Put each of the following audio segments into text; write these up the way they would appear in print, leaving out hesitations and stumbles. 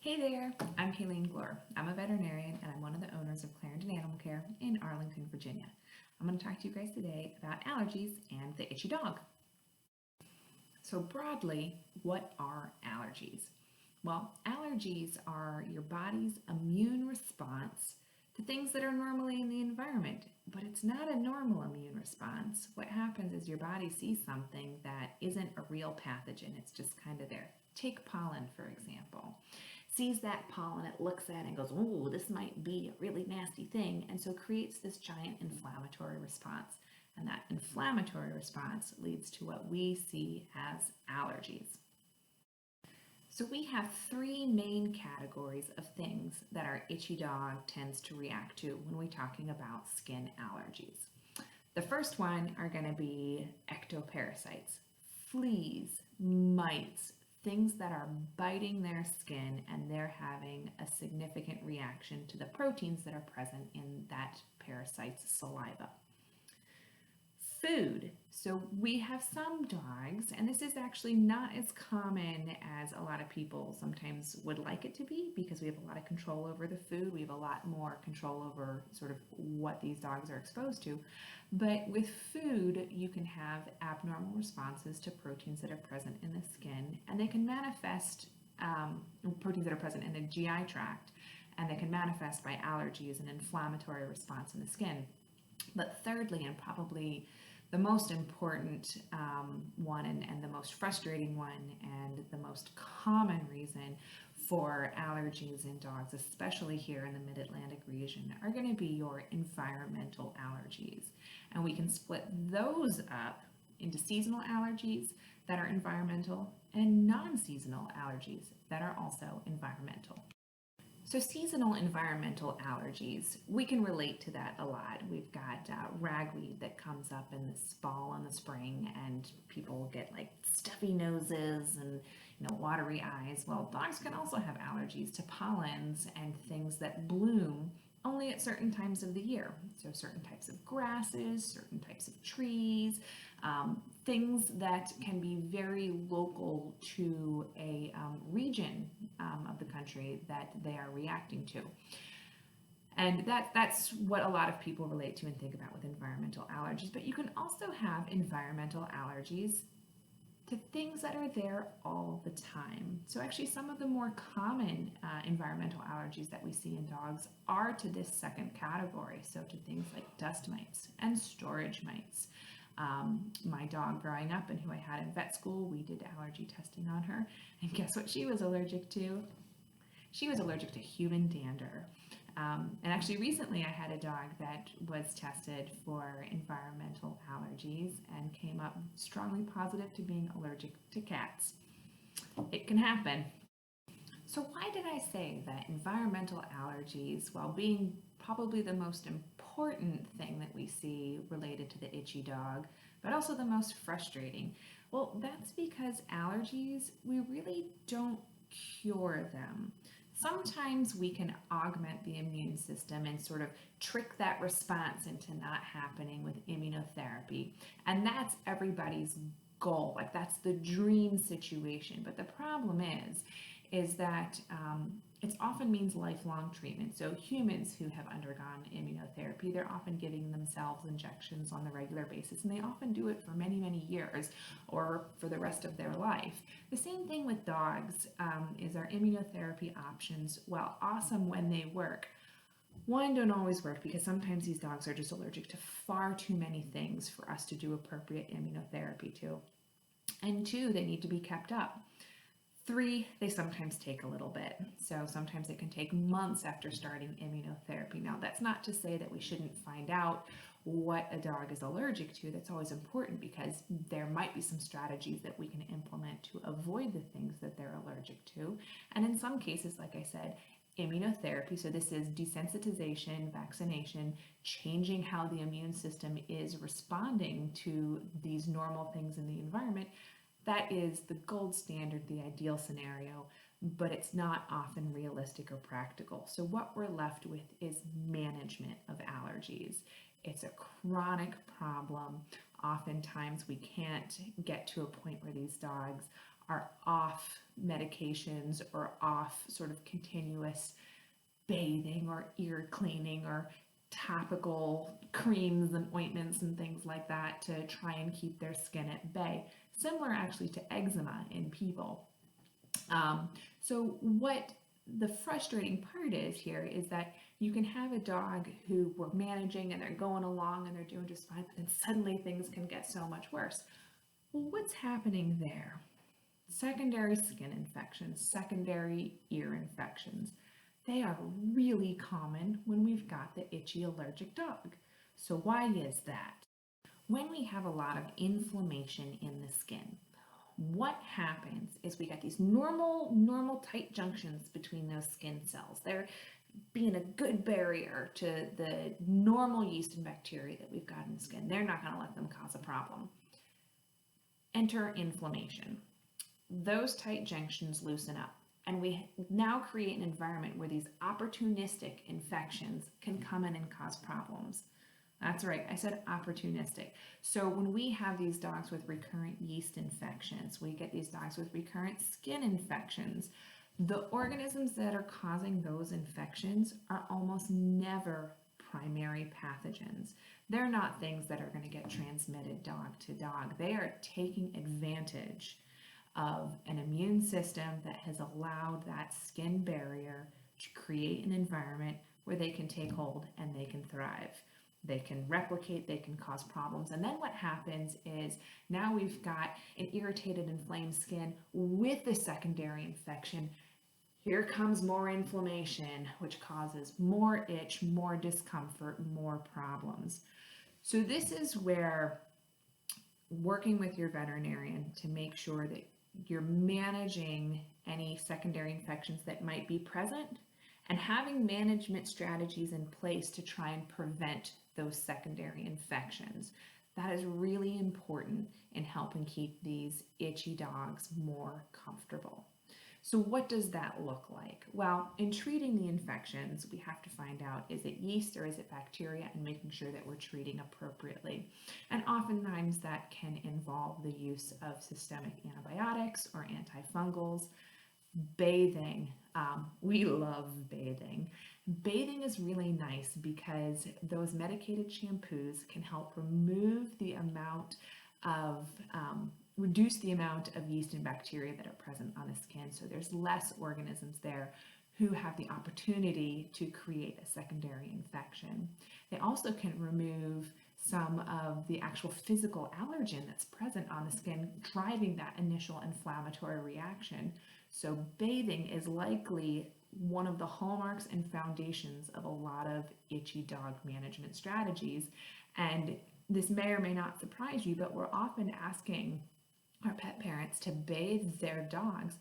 Hey there, I'm Kayleen Glore. I'm a veterinarian and I'm one of the owners of Clarendon Animal Care in Arlington, Virginia. I'm going to talk to you guys today about allergies and the itchy dog. So, broadly, what are allergies? Well, allergies are your body's immune response to things that are normally in the environment, but it's not a normal immune response. What happens is your body sees something that isn't a real pathogen, it's just kind of there. Take pollen, for example. Sees that pollen, it looks at it and goes, "Ooh, this might be a really nasty thing," and so creates this giant inflammatory response. And that inflammatory response leads to what we see as allergies. So we have three main categories of things that our itchy dog tends to react to when we're talking about skin allergies. The first one are going to be ectoparasites, fleas, mites, things that are biting their skin and they're having a significant reaction to the proteins that are present in that parasite's saliva. Food. So we have some dogs, and this is actually not as common as a lot of people sometimes would like it to be because we have a lot of control over the food. We have a lot more control over sort of what these dogs are exposed to. But with food, you can have abnormal responses to proteins that are present in the skin, and they can manifest proteins that are present in the GI tract, and they can manifest by allergies and inflammatory response in the skin. But thirdly, and probably the most important one and the most frustrating one and the most common reason for allergies in dogs, especially here in the mid-Atlantic region, are going to be your environmental allergies. And we can split those up into seasonal allergies that are environmental and non-seasonal allergies that are also environmental. So seasonal environmental allergies, we can relate to that a lot. We've got ragweed that comes up in the fall and the spring, and people get like stuffy noses and watery eyes. Well, dogs can also have allergies to pollens and things that bloom only at certain times of the year. So certain types of grasses, certain types of trees, things that can be very local to a region of the country that they are reacting to. And that's what a lot of people relate to and think about with environmental allergies. But you can also have environmental allergies to things that are there all the time. So actually some of the more common environmental allergies that we see in dogs are to this second category. So to things like dust mites and storage mites. My dog growing up and who I had in vet school, we did allergy testing on her. And guess what she was allergic to? She was allergic to human dander. And actually recently I had a dog that was tested for environmental allergies and came up strongly positive to being allergic to cats. It can happen. So why did I say that environmental allergies, while being probably the most important thing that we see related to the itchy dog, but also the most frustrating? Well, that's because allergies, we really don't cure them. Sometimes we can augment the immune system and sort of trick that response into not happening with immunotherapy. And that's everybody's goal. Like that's the dream situation. But the problem is that it often means lifelong treatment. So humans who have undergone immunotherapy, they're often giving themselves injections on a regular basis, and they often do it for many, many years or for the rest of their life. The same thing with dogs is our immunotherapy options, while awesome when they work, one, don't always work because sometimes these dogs are just allergic to far too many things for us to do appropriate immunotherapy to. And two, they need to be kept up. Three, they sometimes take a little bit. So sometimes it can take months after starting immunotherapy. Now, that's not to say that we shouldn't find out what a dog is allergic to. That's always important because there might be some strategies that we can implement to avoid the things that they're allergic to. And in some cases, like I said, immunotherapy, so this is desensitization, vaccination, changing how the immune system is responding to these normal things in the environment. That is the gold standard, the ideal scenario, but it's not often realistic or practical. So what we're left with is management of allergies. It's a chronic problem. Oftentimes we can't get to a point where these dogs are off medications or off sort of continuous bathing or ear cleaning or topical creams and ointments and things like that to try and keep their skin at bay. Similar actually to eczema in people. So what the frustrating part is here is that you can have a dog who we're managing and they're going along and they're doing just fine, but then suddenly things can get so much worse. Well, what's happening there? Secondary skin infections, secondary ear infections. They are really common when we've got the itchy allergic dog. So why is that? When we have a lot of inflammation in the skin, what happens is we got these normal tight junctions between those skin cells. They're being a good barrier to the normal yeast and bacteria that we've got in the skin. They're not going to let them cause a problem. Enter inflammation. Those tight junctions loosen up, and we now create an environment where these opportunistic infections can come in and cause problems. That's right, I said opportunistic. So when we have these dogs with recurrent yeast infections, we get these dogs with recurrent skin infections, the organisms that are causing those infections are almost never primary pathogens. They're not things that are going to get transmitted dog to dog. They are taking advantage of an immune system that has allowed that skin barrier to create an environment where they can take hold and they can thrive. They can replicate, they can cause problems. And then what happens is now we've got an irritated, inflamed skin with a secondary infection. Here comes more inflammation, which causes more itch, more discomfort, more problems. So this is where working with your veterinarian to make sure that you're managing any secondary infections that might be present and having management strategies in place to try and prevent those secondary infections. That is really important in helping keep these itchy dogs more comfortable. So what does that look like? Well, in treating the infections, we have to find out, is it yeast or is it bacteria, and making sure that we're treating appropriately. And oftentimes that can involve the use of systemic antibiotics or antifungals. Bathing, we love bathing. Bathing is really nice because those medicated shampoos can help remove the amount of reduce the amount of yeast and bacteria that are present on the skin, so there's less organisms there who have the opportunity to create a secondary infection. They also can remove some of the actual physical allergen that's present on the skin, driving that initial inflammatory reaction. So bathing is likely one of the hallmarks and foundations of a lot of itchy dog management strategies. And this may or may not surprise you, but we're often asking our pet parents to bathe their dogs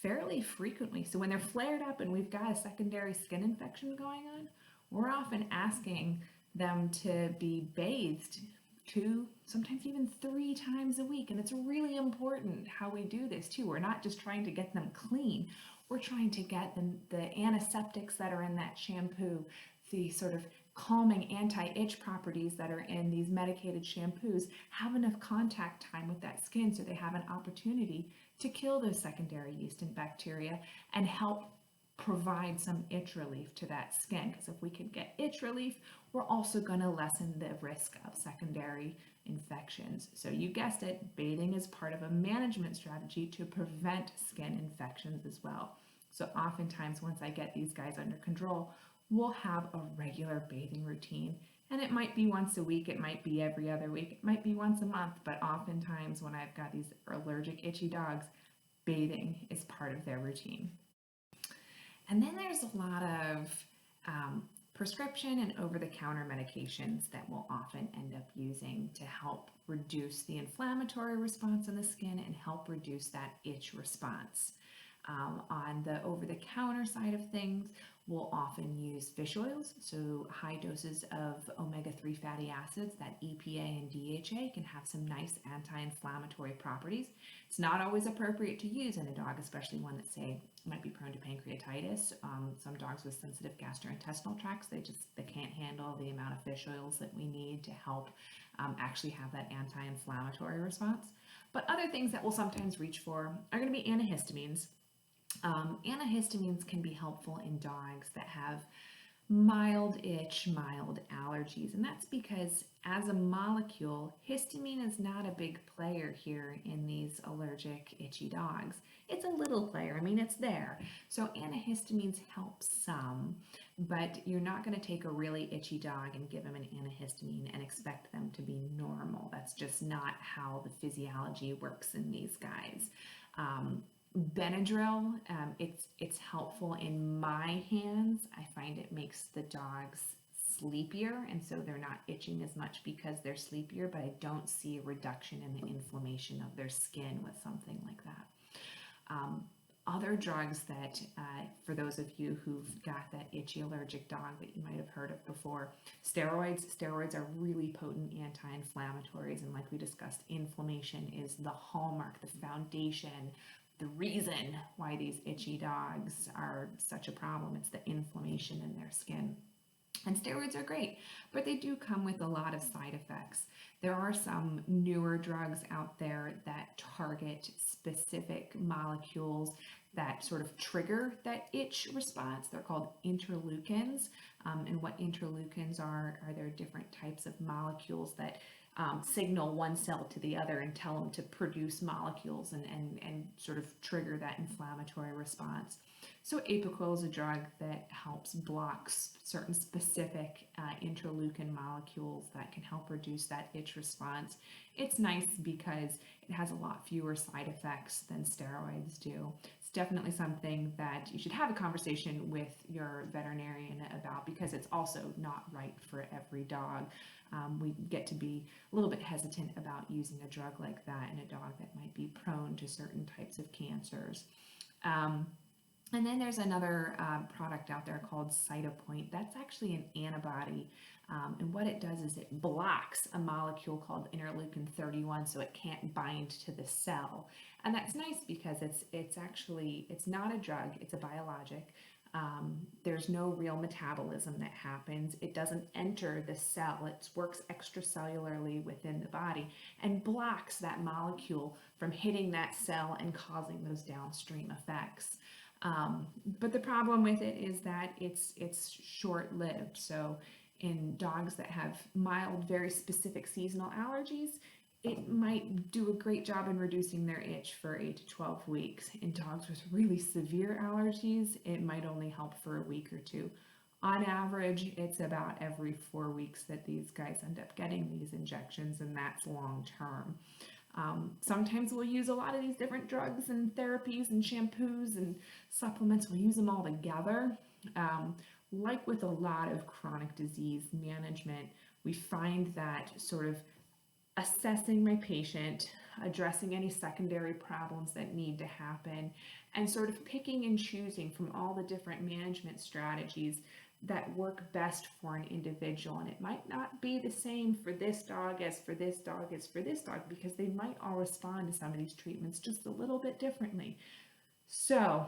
fairly frequently. So when they're flared up and we've got a secondary skin infection going on, we're often asking them to be bathed 2, sometimes even 3 times a week. And it's really important how we do this too. We're not just trying to get them clean. We're trying to get them the antiseptics that are in that shampoo, the sort of calming anti-itch properties that are in these medicated shampoos, have enough contact time with that skin so they have an opportunity to kill those secondary yeast and bacteria and help provide some itch relief to that skin. Because if we can get itch relief, we're also going to lessen the risk of secondary infections. So you guessed it, bathing is part of a management strategy to prevent skin infections as well. So oftentimes once I get these guys under control, we'll have a regular bathing routine. And it might be once a week, it might be every other week, it might be once a month, but oftentimes when I've got these allergic, itchy dogs, bathing is part of their routine. And then there's a lot of prescription and over-the-counter medications that we'll often end up using to help reduce the inflammatory response in the skin and help reduce that itch response. On the over-the-counter side of things, we'll often use fish oils, so high doses of omega-3 fatty acids, that EPA and DHA, can have some nice anti-inflammatory properties. It's not always appropriate to use in a dog, especially one that's, say, might be prone to pancreatitis. Some dogs with sensitive gastrointestinal tracts, they can't handle the amount of fish oils that we need to help actually have that anti-inflammatory response. But other things that we'll sometimes reach for are going to be antihistamines. Antihistamines can be helpful in dogs that have mild itch, mild allergies, and that's because as a molecule, histamine is not a big player here in these allergic, itchy dogs. It's a little player, I mean, it's there. So antihistamines help some, but you're not going to take a really itchy dog and give them an antihistamine and expect them to be normal. That's just not how the physiology works in these guys. Benadryl, it's helpful in my hands. I find it makes the dogs sleepier, and so they're not itching as much because they're sleepier, but I don't see a reduction in the inflammation of their skin with something like that. Other drugs that, for those of you who've got that itchy allergic dog that you might have heard of before, steroids. Steroids are really potent anti-inflammatories, and like we discussed, inflammation is the hallmark, the foundation, the reason why these itchy dogs are such a problem. It's the inflammation in their skin. And steroids are great, but they do come with a lot of side effects. There are some newer drugs out there that target specific molecules that sort of trigger that itch response. They're called interleukins. And what interleukins are there different types of molecules that signal one cell to the other and tell them to produce molecules and sort of trigger that inflammatory response. So Apoquel is a drug that helps block certain specific interleukin molecules that can help reduce that itch response. It's nice because it has a lot fewer side effects than steroids do. It's definitely something that you should have a conversation with your veterinarian about because it's also not right for every dog. We get to be a little bit hesitant about using a drug like that in a dog that might be prone to certain types of cancers. And then there's another product out there called Cytopoint. That's actually an antibody. And what it does is it blocks a molecule called interleukin 31 so it can't bind to the cell. And that's nice because it's not a drug, it's a biologic. There's no real metabolism that happens. It doesn't enter the cell. It works extracellularly within the body and blocks that molecule from hitting that cell and causing those downstream effects. But the problem with it is that it's short-lived. So in dogs that have mild, very specific seasonal allergies, it might do a great job in reducing their itch for 8 to 12 weeks. In dogs with really severe allergies, it might only help for a week or two. On average, it's about every 4 weeks that these guys end up getting these injections, and that's long term. Sometimes we'll use a lot of these different drugs and therapies and shampoos and supplements. We'll use them all together. Like with a lot of chronic disease management, we find that sort of assessing my patient, addressing any secondary problems that need to happen, and sort of picking and choosing from all the different management strategies that work best for an individual. And it might not be the same for this dog as for this dog as for this dog, because they might all respond to some of these treatments just a little bit differently. So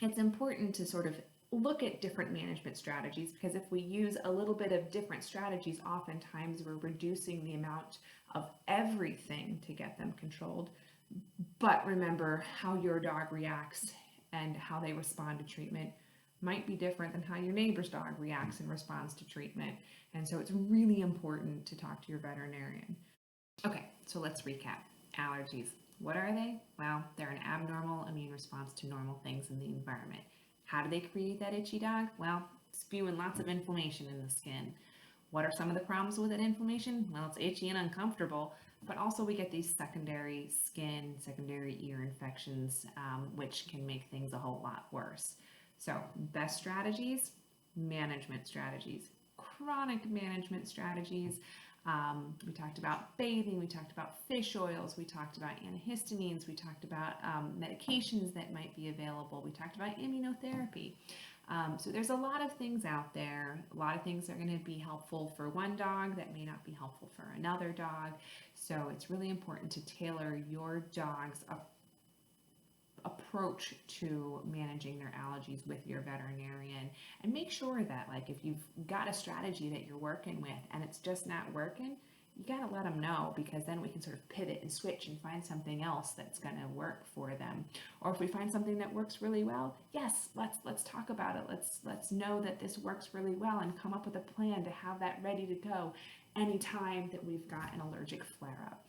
it's important to sort of look at different management strategies, because if we use a little bit of different strategies, oftentimes we're reducing the amount of everything to get them controlled. But remember, how your dog reacts and how they respond to treatment might be different than how your neighbor's dog reacts and responds to treatment. And so it's really important to talk to your veterinarian. Okay, so let's recap. Allergies. What are they? Well, they're an abnormal immune response to normal things in the environment. How do they create that itchy dog? Well, spewing lots of inflammation in the skin. What are some of the problems with that inflammation? Well, it's itchy and uncomfortable, but also we get these secondary skin, secondary ear infections, which can make things a whole lot worse. So best strategies, management strategies, chronic management strategies. We talked about bathing, we talked about fish oils, we talked about antihistamines, we talked about medications that might be available, we talked about immunotherapy. So there's a lot of things out there. A lot of things are going to be helpful for one dog that may not be helpful for another dog. So it's really important to tailor your dog's approach to managing their allergies with your veterinarian, and make sure that, like, if you've got a strategy that you're working with and it's just not working, you got to let them know, because then we can sort of pivot and switch and find something else that's going to work for them. Or if we find something that works really well, yes, let's talk about it. Let's know that this works really well and come up with a plan to have that ready to go anytime that we've got an allergic flare up.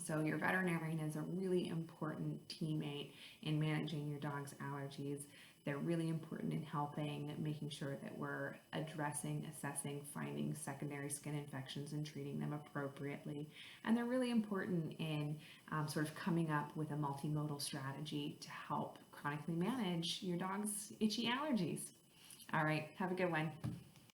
So your veterinarian is a really important teammate in managing your dog's allergies. They're really important in helping, making sure that we're addressing, assessing, finding secondary skin infections and treating them appropriately. And they're really important in sort of coming up with a multimodal strategy to help chronically manage your dog's itchy allergies. All right, have a good one.